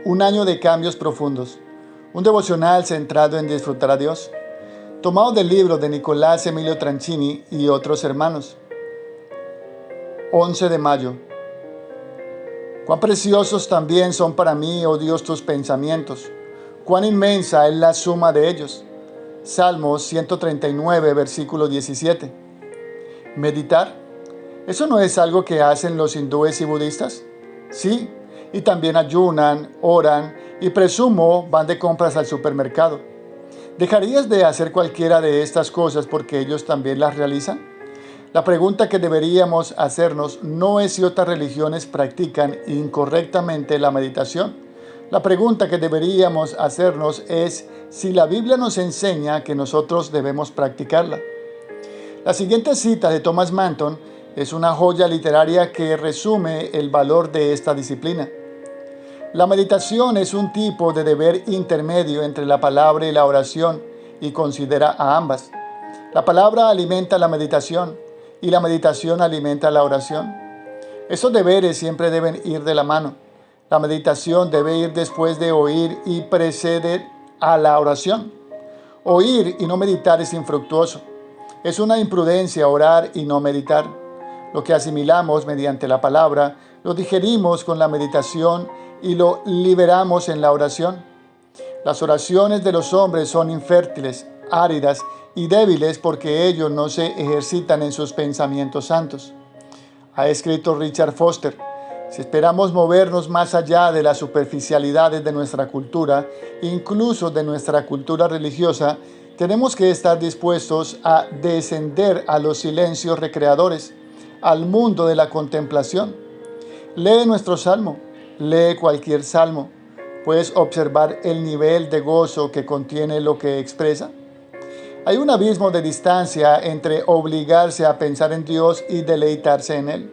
Un año de cambios profundos. Un devocional centrado en disfrutar a Dios. Tomado del libro de Nicolás Emilio Tranchini y otros hermanos. 11 de mayo. Cuán preciosos también son para mí, oh Dios, tus pensamientos. Cuán inmensa es la suma de ellos. Salmos 139, versículo 17. Meditar. ¿Eso no es algo que hacen los hindúes y budistas? Sí, y también ayunan, oran y presumo van de compras al supermercado. ¿Dejarías de hacer cualquiera de estas cosas porque ellos también las realizan? La pregunta que deberíamos hacernos no es si otras religiones practican incorrectamente la meditación. La pregunta que deberíamos hacernos es si la Biblia nos enseña que nosotros debemos practicarla. La siguiente cita de Thomas Manton es una joya literaria que resume el valor de esta disciplina. La meditación es un tipo de deber intermedio entre la palabra y la oración y considera a ambas. La palabra alimenta la meditación y la meditación alimenta la oración. Esos deberes siempre deben ir de la mano. La meditación debe ir después de oír y preceder a la oración. Oír y no meditar es infructuoso. Es una imprudencia orar y no meditar. Lo que asimilamos mediante la palabra, lo digerimos con la meditación y lo liberamos en la oración. Las oraciones de los hombres son infértiles, áridas y débiles porque ellos no se ejercitan en sus pensamientos santos. Ha escrito Richard Foster: si esperamos movernos más allá de las superficialidades de nuestra cultura, incluso de nuestra cultura religiosa, tenemos que estar dispuestos a descender a los silencios recreadores, al mundo de la contemplación. Lee nuestro salmo, lee cualquier salmo. ¿Puedes observar el nivel de gozo que contiene lo que expresa? Hay un abismo de distancia entre obligarse a pensar en Dios y deleitarse en Él.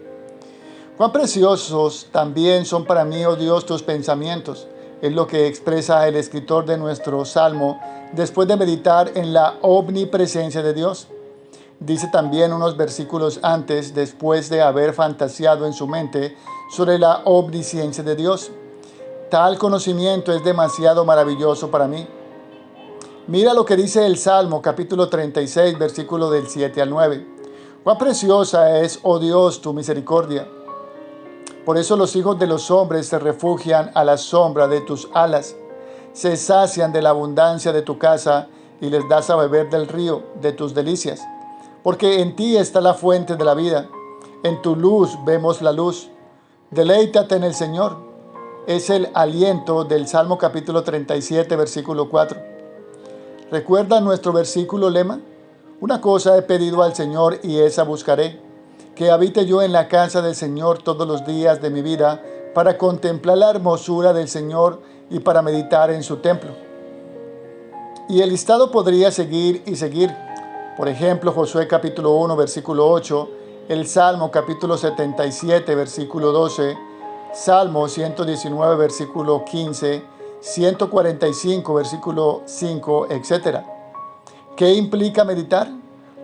Cuán preciosos también son para mí, oh Dios, tus pensamientos. Es lo que expresa el escritor de nuestro salmo después de meditar en la omnipresencia de Dios. Dice también unos versículos antes, después de haber fantaseado en su mente sobre la omnisciencia de Dios. Tal conocimiento es demasiado maravilloso para mí. Mira lo que dice el Salmo, capítulo 36, versículo del 7 al 9. Cuán preciosa es, oh Dios, tu misericordia. Por eso los hijos de los hombres se refugian a la sombra de tus alas. Se sacian de la abundancia de tu casa y les das a beber del río de tus delicias. Porque en ti está la fuente de la vida. En tu luz vemos la luz. Deleítate en el Señor. Es el aliento del Salmo capítulo 37, versículo 4. ¿Recuerda nuestro versículo lema? Una cosa he pedido al Señor y esa buscaré, que habite yo en la casa del Señor todos los días de mi vida, para contemplar la hermosura del Señor y para meditar en su templo. Y el listado podría seguir y seguir. Por ejemplo, Josué capítulo 1, versículo 8, el Salmo capítulo 77, versículo 12, Salmo 119, versículo 15, 145, versículo 5, etc. ¿Qué implica meditar?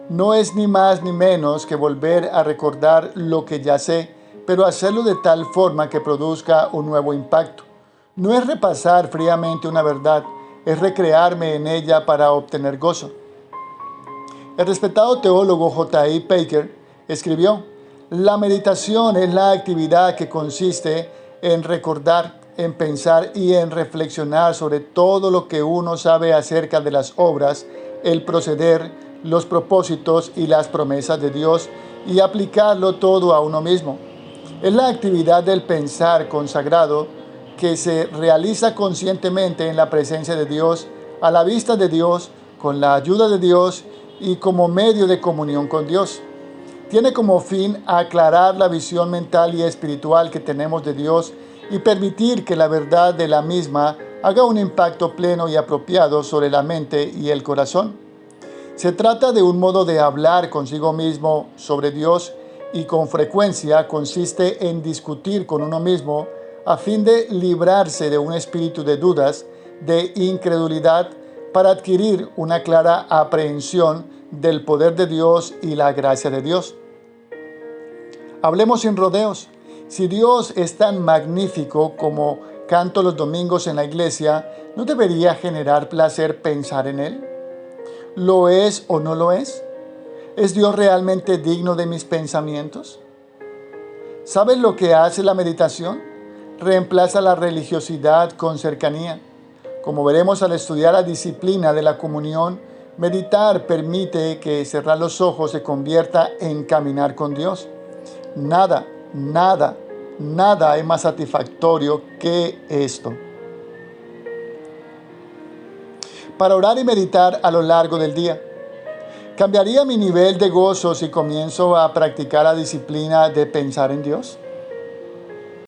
No es ni más ni menos que volver a recordar lo que ya sé, pero hacerlo de tal forma que produzca un nuevo impacto. No es repasar fríamente una verdad, es recrearme en ella para obtener gozo. El respetado teólogo J.I. Packer escribió: la meditación es la actividad que consiste en recordar, en pensar y en reflexionar sobre todo lo que uno sabe acerca de las obras, el proceder, los propósitos y las promesas de Dios y aplicarlo todo a uno mismo. Es la actividad del pensar consagrado que se realiza conscientemente en la presencia de Dios, a la vista de Dios, con la ayuda de Dios y como medio de comunión con Dios. Tiene como fin aclarar la visión mental y espiritual que tenemos de Dios y permitir que la verdad de la misma haga un impacto pleno y apropiado sobre la mente y el corazón. Se trata de un modo de hablar consigo mismo sobre Dios y con frecuencia consiste en discutir con uno mismo a fin de librarse de un espíritu de dudas, de incredulidad, para adquirir una clara aprehensión del poder de Dios y la gracia de Dios. Hablemos sin rodeos. Si Dios es tan magnífico como canto los domingos en la iglesia, ¿no debería generar placer pensar en Él? ¿Lo es o no lo es? ¿Es Dios realmente digno de mis pensamientos? ¿Sabes lo que hace la meditación? Reemplaza la religiosidad con cercanía. Como veremos al estudiar la disciplina de la comunión, meditar permite que cerrar los ojos se convierta en caminar con Dios. Nada, nada, nada es más satisfactorio que esto. Para orar y meditar a lo largo del día. ¿Cambiaría mi nivel de gozo si comienzo a practicar la disciplina de pensar en Dios?